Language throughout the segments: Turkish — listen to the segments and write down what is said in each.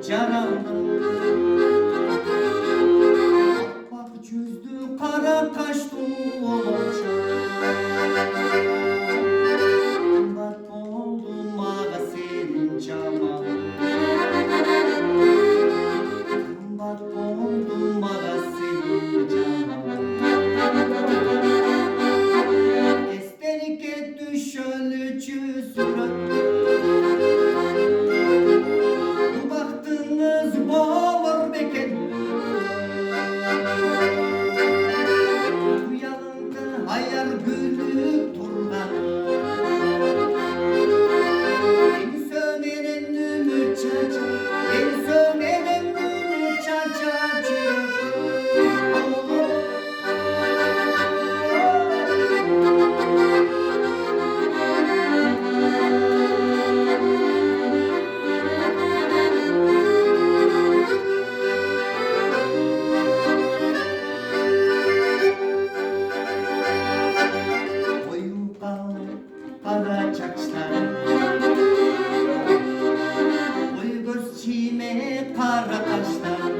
cananım. Bak yüzdü kara kaşlı olacak. Bak oldum ağa senin cananım. Bak oldum ağa senin cananım. Esterik etti şölücü surat. Bu baktınız boğulur beken. Bu yanında hayal gülüp durgan. Beni söyleyen ümit çaça, beni söyleyen ümit çaçacı. Kara çaçlar, oy göz çiğme kara kaşlar,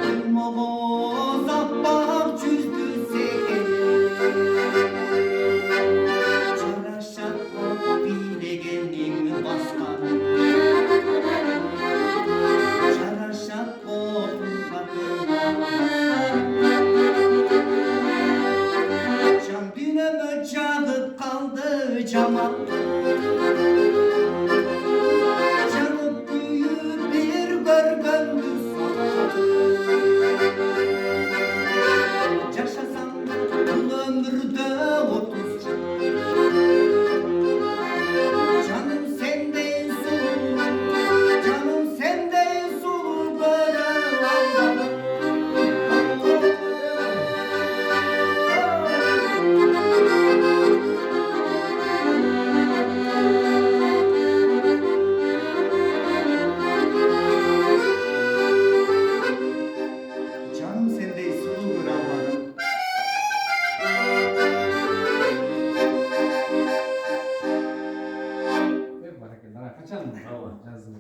oy moloz abbak çüzdü seni. Çaraşat ot bile gelin baskan, çaraşat ot bakın baskan. Düğme çağıp kaldı cama. Canıp büyür bir görgöndü sana. Yaşasam bu ömürde 30 canım senden sulu, canım senden sulu böyle Allah'ım. Canım sende suludur Allah'ım. Kaçalım mı? Tamam. Yazdım.